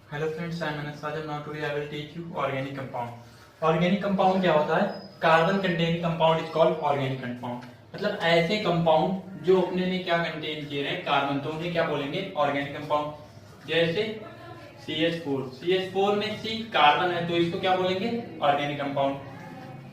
Hello friends, I am Anas Sajan. Now today I will teach you organic compound. Organic compound क्या होता है? Carbon containing compound is called organic compound. मतलब ऐसे compound जो अपने में क्या कंटेन किए रहे कार्बन, तो उन्हें क्या बोलेंगे? Organic compound. जैसे CH4 में C कार्बन है तो इसको क्या बोलेंगे? Organic compound.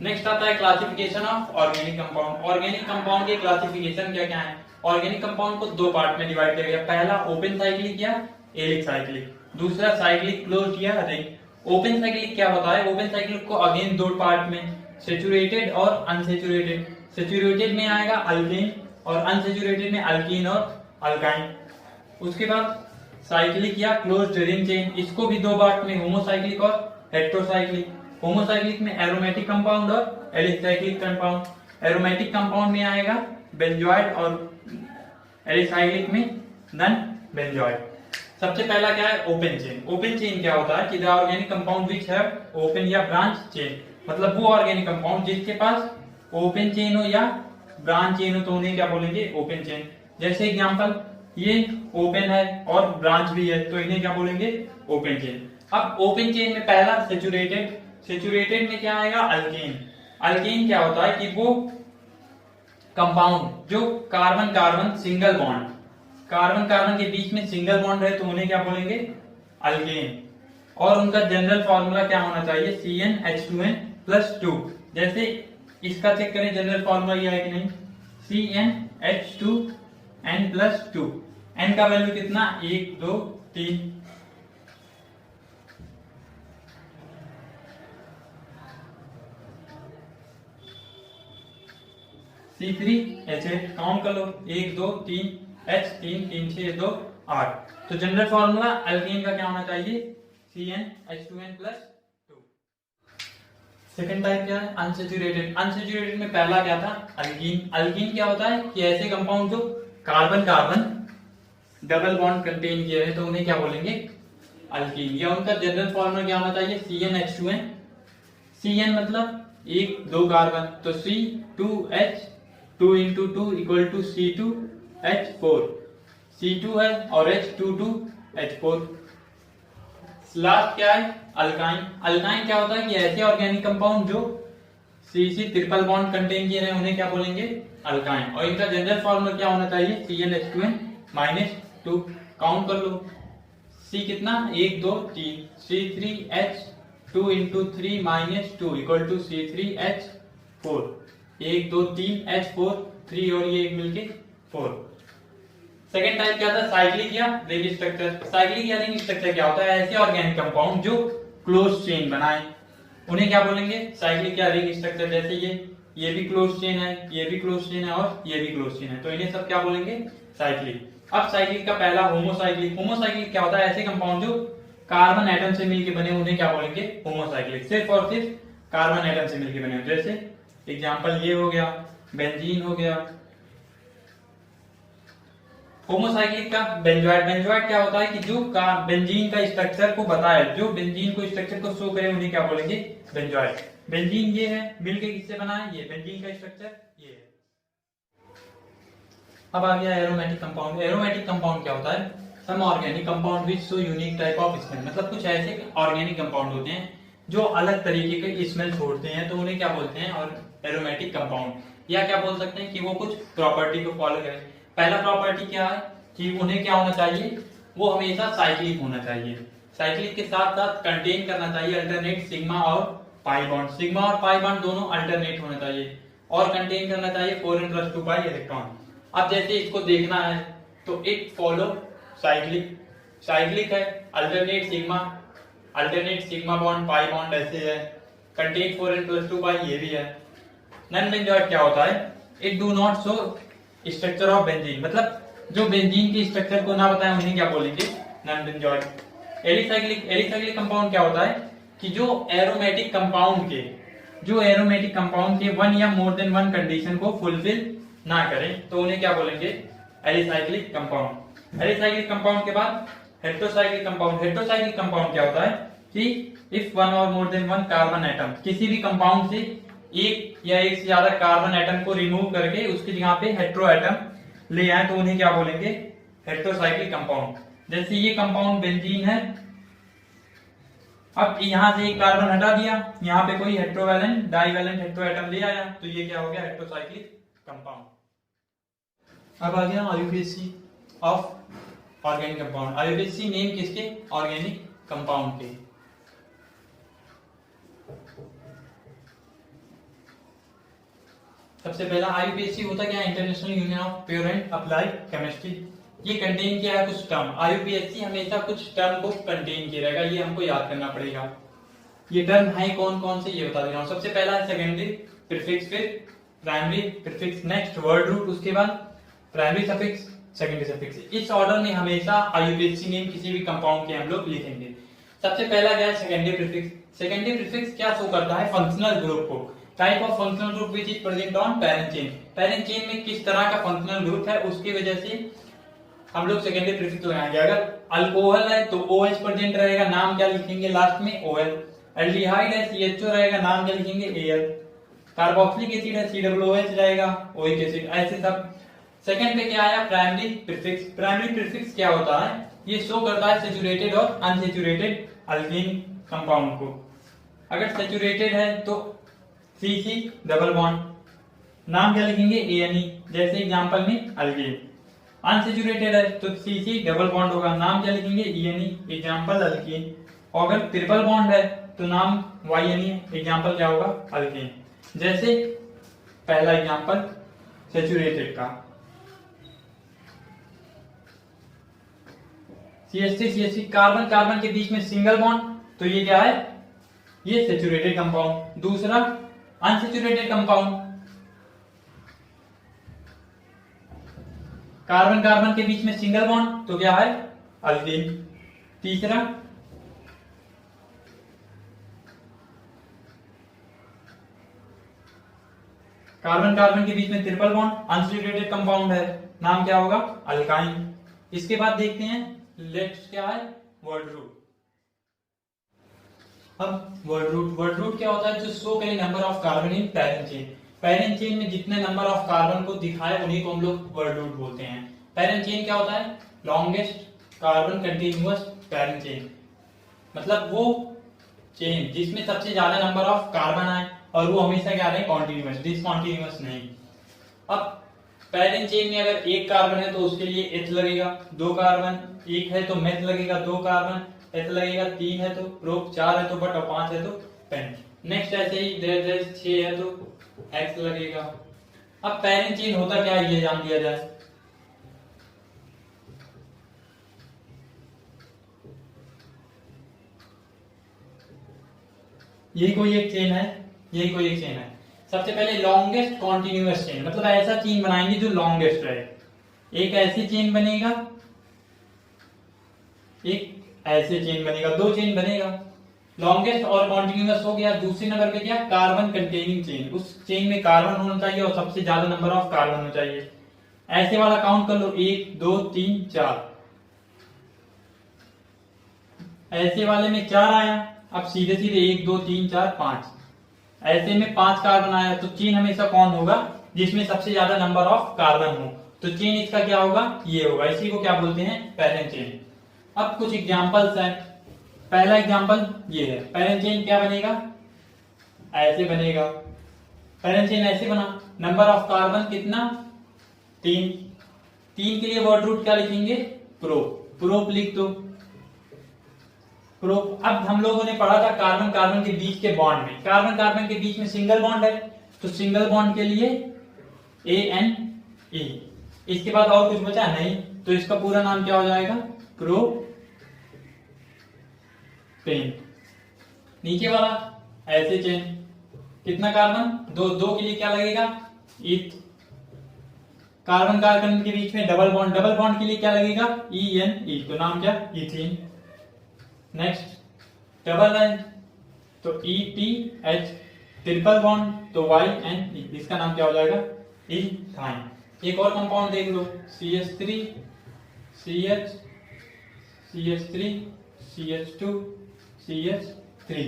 नेक्स्ट आता है classification of organic compound. Organic compound के क्लासिफिकेशन क्या क्या है? ऑर्गेनिक कंपाउंड को दो पार्ट में डिवाइड किया गया। पहला ओपन साइक्लिक या एलिक साइक्लिक, दूसरा साइक्लिक क्लोज्ड या रिंग। ओपन साइक्लिक क्या होता है? ओपन साइक्लिक को अगेन दो पार्ट में, सेचुरेटेड और अनसेचुरेटेड। सेचुरेटेड में आएगा अल्केन और अनसेचुरेटेड में अल्कीन और अल्काइन। उसके बाद साइक्लिक या क्लोज्ड रिंग चेन, इसको भी दो पार्ट में, होमोसाइक्लिक और हेटेरोसाइक्लिक। होमोसाइक्लिक में एरोमेटिक कंपाउंड और एलिसाइक्लिक कंपाउंड। एरोमेटिक कंपाउंड में आएगा बेंजोइड और एलिसाइक्लिक में नॉन बेंजोइड। सबसे पहला क्या है? Open chain. ओपन चेन क्या होता है कि the organic compound which have open या ब्रांच चेन, मतलब वो ऑर्गेनिक कंपाउंड जिसके पास ओपन चेन हो या ब्रांच चेन हो तो उन्हें क्या बोलेंगे? Open chain. जैसे एग्जांपल, ये ओपन है और ब्रांच भी है तो इन्हें क्या बोलेंगे? Open chain. अब ओपन चेन में पहला सेचुरेटेड। सेचुरेटेड में क्या आएगा? अल्केन। अल्केन क्या होता है कि वो कंपाउंड जो carbon carbon single bond, carbon carbon के बीच में सिंगल बॉन्ड है तो उन्हें क्या बोलेंगे? अल्केन। और उनका जनरल फॉर्मूला क्या होना चाहिए? CnH2n+2। जैसे इसका चेक करें जनरल फॉर्मूला ये है कि नहीं? CnH2n+2। n का वैल्यू कितना? 1 2 3। C3H8 काउंट कर लो, 1 2 3 H 3 3 6 2 8। तो जनरल फॉर्मूला अल्केन का क्या होना चाहिए? CnH2n+2। सेकेंड टाइप क्या है? अनसेचुरेटेड। अनसेचुरेटेड में पहला क्या था? अल्कीन। अल्कीन क्या होता है कि ऐसे कंपाउंड जो carbon carbon double bond contain किए हैं तो उन्हें क्या बोलेंगे? अल्कीन। या उनका जनरल फॉर्मूला क्या होना चाहिए? CnH2n। Cn मतलब एक दो कार्बन, तो C2H 2 into 2 equal to C2H4। C2 है और H22H4। लास्ट क्या है? अल्काइन। अल्काइन क्या होता है कि ऐसे ऑर्गेनिक कंपाउंड जो CC ट्रिपल बॉन्ड कंटेन किए हैं उन्हें क्या बोलेंगे? अल्काइन। और इनका जनरल फॉर्मूला क्या होना चाहिए? CnH2n-2। काउंट कर लो, C कितना? 1 2 3। C3H 2 into 3 - 2 equal to C3H4। 1 2 3 H4 3 और ये एक मिलके 4। सेकेंड टाइप क्या था? साइक्लिक या रिंग स्ट्रक्चर। साइक्लिक या रिंग स्ट्रक्चर क्या होता है? ऐसे ऑर्गेनिक कंपाउंड जो क्लोज चेन बनाए उन्हें क्या बोलेंगे? साइक्लिक या रिंग स्ट्रक्चर। जैसे ये भी क्लोज चेन है, ये भी क्लोज चेन है और ये भी क्लोज चेन है तो इन्हें सब क्या बोलेंगे? साइक्लिक। अब साइक्लिक का पहला होमोसाइक्लिक। होमोसाइक्लिक क्या होता है? ऐसे कंपाउंड जो कार्बन एटम से मिलकर बने उन्हें क्या बोलेंगे? होमोसाइक्लिक। सिर्फ और सिर्फ कार्बन एटम से मिलकर बने। जैसे एग्जाम्पल ये हो गया, बेंजीन हो गया। होमोसाइक्लिक का बेंजोइड। बेंजोइड क्या होता है कि जो बेंजीन का स्ट्रक्चर को बताए, जो बेंजीन को स्ट्रक्चर को शो करे उन्हें क्या बोलेंगे? बेंजोइड। बेंजीन ये है, मिलके किससे बना है? ये बेंजीन का स्ट्रक्चर ये है। अब आ गया एरोमेटिक कंपाउंड। एरोमेटिक कंपाउंड क्या होता है? Some organic compound which show unique type of smell. मतलब कुछ ऐसे ऑर्गेनिक कंपाउंड होते हैं जो अलग तरीके के स्मेल छोड़ते हैं तो उन्हें क्या बोलते हैं? और एरोमेटिक कंपाउंड। या क्या बोल सकते हैं कि वो कुछ प्रॉपर्टी को फॉलो करें। पहला प्रॉपर्टी क्या है कि उन्हें क्या होना चाहिए? वो हमेशा साइक्लिक होना चाहिए। साइक्लिक के साथ साथ कंटेन करना चाहिए अल्टरनेट सिग्मा और पाई बॉन्ड। सिग्मा और पाई बॉन्ड दोनों अल्टरनेट होना चाहिए और कंटेन करना चाहिए 4n+2 पाई इलेक्ट्रॉन। अब जैसे इसको देखना है तो इट फॉलो साइक्लिक। साइक्लिक है, alternate sigma bond pi bond ऐसे है, कंटेन 4n+2 पाई ये भी है। नॉन बेंजोइड क्या होता है? It do not show structure of benzene. मतलब जो बेंजीन के स्ट्रक्चर को ना बताए उन्हें क्या बोलेंगे? Non benzoate. एलिसाइक्लिक कंपाउंड क्या होता है कि जो एरोमेटिक कंपाउंड के वन या मोर देन वन कंडीशन को फुलफिल ना करें तो उन्हें क्या बोलेंगे? Alicyclic compound. एलिसाइक्लिक कंपाउंड के बाद हेटेरोसाइक्लिक कंपाउंड। हेटेरोसाइक्लिक कंपाउंड क्या होता है कि इफ वन और more than one carbon atom, किसी भी कंपाउंड से एक या एक से ज्यादा कार्बन एटम को रिमूव करके उसकी जगह पे हेटेरो एटम ले आए तो उन्हें क्या बोलेंगे? Heterocyclic compound. जैसे ये कंपाउंड बेंजीन है अब यहाँ से एक कार्बन हटा दिया, यहाँ पे कोई हेट्रोवैलेंट डाइवैलेंट हेट्रो एटम ले आया, तो ये क्या हो गया, हेट्रोसाइक्लिक कंपाउंड। अब आ गया IUPAC of organic compound. IUPAC name किसके, ऑर्गेनिक कंपाउंड के। सबसे पहला आईयूपीएसी होता क्या, international union of pure and applied chemistry. ये कंटेन किया है कुछ टर्म, आईयूपीएसी हमेशा कुछ टर्म को कंटेन किया रहेगा, ये हमको याद करना पड़ेगा। ये टर्म है कौन कौन से, ये बता दे रहा हूं। सबसे पहला है सेकेंडरी प्रीफिक्स, फिर primary prefix, next word root, उसके बाद प्राइमरी सफिक्स, सेकेंडरी सफिक्स। इस ऑर्डर में हमेशा आईयूपीएसी नेम किसी भी कंपाउंड के हम लोग लिखेंगे। सबसे पहला क्या है, सेकेंडरी प्रीफिक्स। सेकेंडरी प्रीफिक्स क्या शो करता है, फंक्शनल ग्रुप को, type of functional group which is present on parent chain. Parent chain में किस तरह का फंक्शनल ग्रुप है, उसकी वजह से हम लोग सेकेंडरी प्रीफिक्स लगाएंगे। अगर अल्कोहल है तो OH प्रेजेंट रहेगा, नाम क्या लिखेंगे लास्ट में, OL। एल्डिहाइड है CHO रहेगा, नाम क्या लिखेंगे, Al। कार्बोक्सिलिक एसिड है COOH रहेगा, ओइक एसिड। ऐसे सब। सेकंड पे क्या आया, प्राइमरी प्रीफिक्स। प्राइमरी प्रीफिक्स क्या होता है, ये शो करता है सैचुरेटेड और अनसैचुरेटेड अल्कीन कंपाउंड को। अगर सैचुरेटेड है तो CC डबल बॉन्ड, नाम क्या लिखेंगे, ANE, जैसे एग्जांपल में अल्कीन। अनसैचुरेटेड है तो CC डबल बॉन्ड होगा, नाम क्या लिखेंगे, ENE, एग्जांपल अल्कीन। और अगर ट्रिपल बॉन्ड है तो नाम YNE, एग्जांपल क्या होगा, अल्कीन। जैसे पहला एग्जांपल सैचुरेटेड का, CH3 कार्बन कार्बन के बीच में सिंगल बॉन्ड, तो ये क्या है, ये सैचुरेटेड कंपाउंड। दूसरा अनसैचुरेटेड कंपाउंड, कार्बन कार्बन के बीच में सिंगल बॉन्ड, तो क्या है, अल्कीन। तीसरा कार्बन कार्बन के बीच में ट्रिपल बॉन्ड, अनसैचुरेटेड कंपाउंड है, नाम क्या होगा, अल्काइन। इसके बाद देखते हैं नेक्स्ट क्या है, वर्ड रूट। अब वर्ड रूट क्या होता है, जो शो करे number of carbon in parent chain. Parent chain में जितने नंबर ऑफ कार्बन को दिखाए उन्हीं को हम लोग वर्ड रूट बोलते हैं। पैरेंट चेन क्या होता है, longest carbon continuous parent chain, मतलब वो चेन जिसमें सबसे ज्यादा नंबर ऑफ कार्बन आए और वो हमेशा क्या रहे, कॉन्टिन्यूअस, डिसकॉन्टिन्यूअस नहीं। अब पैरेंट चेन में अगर एक कार्बन है तो उसके लिए एच लगेगा, दो कार्बन एक है तो मेथ लगेगा, दो कार्बन एच लगेगा, तीन है तो प्रोप, चार है तो बट, और पांच है तो पेन। नेक्स्ट ऐसे ही 6 है तो एक्स लगेगा। अब पैरेंट चेन होता क्या है, ये जान लिया जाए। यही कोई एक चेन है, यही कोई एक चेन है। सबसे पहले लॉन्गेस्ट कॉन्टिन्यूअस चेन, मतलब ऐसा चेन बनाएंगे जो लॉन्गेस्ट रहे। एक ऐसी चेन बनेगा, एक ऐसे चेन बनेगा, दो चेन बनेगा। लॉन्गेस्ट और कॉन्टिन्यूअस हो गया। दूसरे नंबर पे क्या, कार्बन कंटेनिंग चेन, उस चेन में कार्बन होना चाहिए और सबसे ज्यादा नंबर ऑफ कार्बन होना चाहिए। ऐसे वाला काउंट कर लो, 1 2 3 4। ऐसे वाले में 4 आया, अब सीधे सीधे 1 2 3 4 5। ऐसे में 5 कार्बन आया, तो चेन हमेशा कौन होगा, जिसमें सबसे ज्यादा नंबर ऑफ कार्बन हो, तो चेन इसका क्या होगा, ये होगा। इसी को क्या बोलते हैं, पैरेंट चेन। अब कुछ एग्जांपल्स हैं। पहला एग्जांपल ये है, पैरेंट चेन क्या बनेगा, ऐसे बनेगा। पैरेंट चेन ऐसे बना, नंबर ऑफ कार्बन कितना, 3। 3 के लिए वर्ड रूट क्या लिखेंगे, प्रोप, प्रोप लिख दो, प्रोप। अब हम लोगों ने पढ़ा था कार्बन कार्बन के बीच के बॉन्ड में, कार्बन कार्बन के बीच में सिंगल बॉन्ड है, तो सिंगल बॉन्ड के लिए ANE। इसके बाद और कुछ बचा नहीं, तो इसका पूरा नाम क्या हो जाएगा, प्रोपेन। नीचे वाला ऐसे चेन, कितना कार्बन, 2 2 के लिए क्या लगेगा, ईथ। कार्बन कार्बन के बीच में डबल बॉन्ड, डबल बॉन्ड के लिए क्या लगेगा, ENE, तो नाम क्या, इथीन। नेक्स्ट डबल है तो ETH, ट्रिपल बॉन्ड तो YNE, इसका नाम क्या हो जाएगा, इथाइन। एक और कंपाउंड देख लो, CH3 CH CH3 CH2 CH3।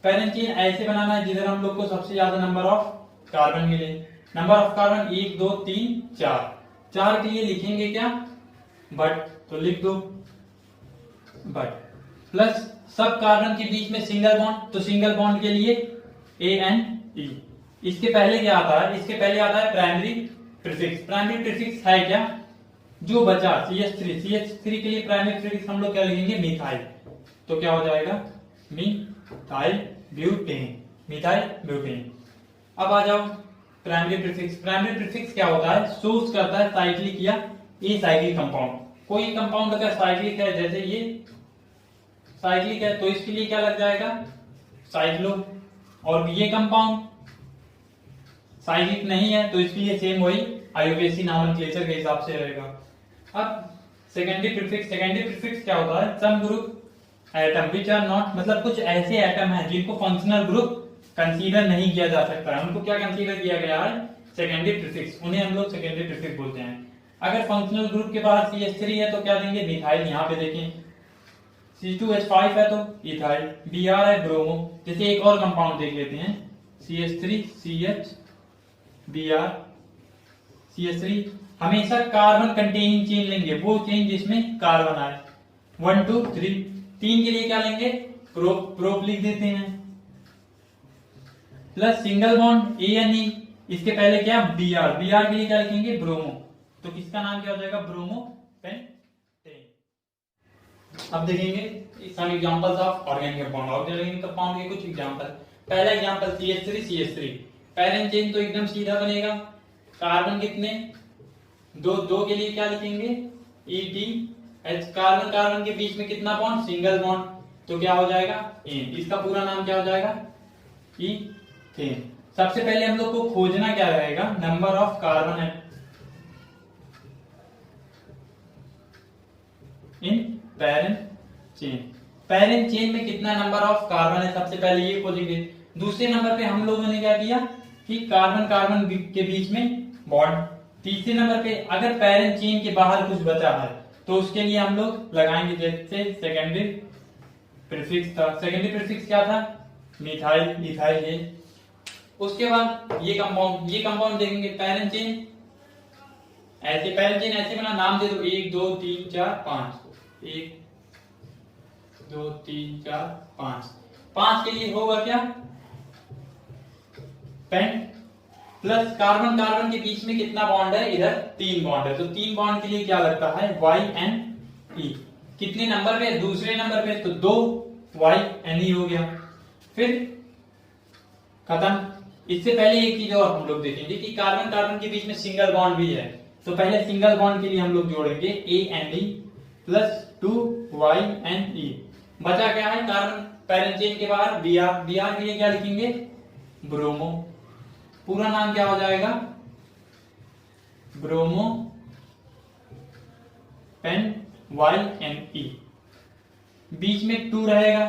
Parent chain ऐसे बनाना है जिधर हम लोग को सबसे ज्यादा नंबर ऑफ कार्बन मिले। Number of carbon 1 2 3 4। 4 के लिए लिखेंगे क्या, बट, तो लिख दो बट। प्लस सब कार्बन के बीच में सिंगल बॉन्ड, तो सिंगल बॉन्ड के लिए ANE। इसके पहले क्या आता है, इसके पहले आता है प्राइमरी प्रीफिक्स। प्राइमरी प्रीफिक्स है क्या, जो बचा CH3 के लिए प्राइमरी प्रीफिक्स हम लोग क्या लिखेंगे, मिथाइल। तो क्या हो जाएगा, मिथाइल ब्यूटेन। अब आ जाओ प्राइमरी प्रीफिक्स। प्राइमरी प्रीफिक्स क्या होता है, शोज करता है साइक्लिक या एसाइक्लिक कंपाउंड। कोई कंपाउंड अगर साइक्लिक है, जैसे ये साइक्लिक है, तो इसके लिए क्या लग जाएगा, साइक्लो। और ये कंपाउंड साइक्लिक नहीं है, तो इसके लिए सेम वही IUPAC नॉमेनक्लेचर के हिसाब से रहेगा। अब सेकेंडरी प्रीफिक्स क्या होता है, some group atom which are not, मतलब कुछ ऐसे एटम हैं जिनको फंक्शनल ग्रुप कंसीडर नहीं किया जा सकता है, उनको क्या कंसीडर किया गया है, सेकेंडरी प्रीफिक्स, उन्हें हम लोग सेकेंडरी प्रीफिक्स बोलते हैं। अगर फंक्शनल ग्रुप के बाहर CH3 है तो क्या देंगे, मिथाइल। यहाँ पे देखें C2H5 है तो इथाइल, Br है ब्रोमो। जैसे एक और कंपाउंड देख लेते हैं, CH3 CH Br CH3। हमेशा कार्बन कंटेनिंग चेन लेंगे, वो चेन जिसमें कार्बन आए। 1 2 3 3 के लिए क्या लेंगे, प्रोप लिख देते हैं, प्लस सिंगल बॉन्ड ANE। इसके पहले क्या, Br के लिए क्या लिखेंगे, ब्रोमो। तो किसका नाम क्या हो जाएगा, ब्रोमो पेंटेन। अब देखेंगे some examples of organic compound. Organic compound के कुछ एग्जांपल। पहला एग्जांपल CH3 पैरेंट चेन तो एकदम सीधा बनेगा, कार्बन कितने, दो के लिए क्या लिखेंगे, ETH। कार्बन के बीच में कितना बॉन्ड, सिंगल बॉन्ड, तो क्या हो जाएगा, एन। इसका पूरा नाम क्या हो जाएगा, ईथेन। सबसे पहले हम लोग को खोजना क्या रहेगा, number of carbon in parent chain. Parent chain में कितना नंबर ऑफ कार्बन है, सबसे पहले ये खोजेंगे। दूसरे नंबर पे हम लोगों ने क्या किया कि कार्बन के बीच में बॉन्ड। तीसरे नंबर पे अगर पैरेंट चेन के बाहर कुछ बचा है तो उसके लिए हम लोग लगाएंगे, जैसे सेकेंडरी प्रीफिक्स था। सेकेंडरी प्रीफिक्स क्या था, मिथाइल इथाइल ये। उसके बाद ये कंपाउंड देखेंगे, पैरेंट चेन ऐसे बना, नाम दे दो 1 2 3 4 5, 1 2 3 4 5। 5 के लिए होगा क्या, पेंट। प्लस कार्बन के बीच में कितना बॉन्ड है, इधर 3 बॉन्ड है, तो 3 बॉन्ड के लिए क्या लगता है, YNE। कितने नंबर पे, दूसरे नंबर पे, तो 2 YNE हो गया। फिर खत्म। इससे पहले एक चीज और हम लोग देखेंगे कि कार्बन के बीच में सिंगल बॉन्ड भी है, तो पहले सिंगल बॉन्ड के लिए हम लोग जोड़ेंगे ANE प्लस 2 YNE। बचा क्या है, कार्बन पैरेंट चेन के बाहर Br के लिए क्या लिखेंगे, ब्रोमो। पूरा नाम क्या हो जाएगा, ब्रोमो पेन YNE। बीच में 2 रहेगा,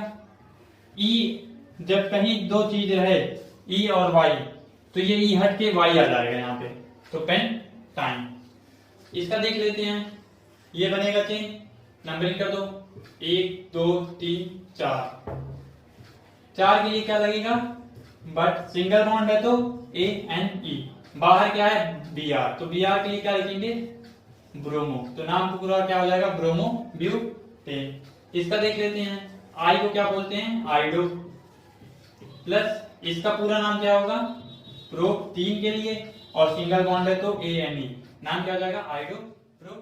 E जब कहीं दो चीज रहे E और Y, तो ये E हट के Y आ जाएगा यहाँ पे, तो पेन टाइम। इसका देख लेते हैं, ये बनेगा चेन, नंबरिंग कर दो 1 2 3 4। 4 के लिए क्या लगेगा, बट सिंगल बॉन्ड है तो ANE। बाहर क्या है, Br, तो Br के लिए क्या लिखेंगे, ब्रोमो। तो नाम पूरा क्या हो जाएगा, ब्रोमो ब्यूटेन। इसका देख लेते हैं, I को क्या बोलते हैं, आइडो। प्लस इसका पूरा नाम क्या होगा, प्रो 3 के लिए, और सिंगल बॉन्ड है तो ANE। नाम क्या हो जाएगा, आइडो प्रो।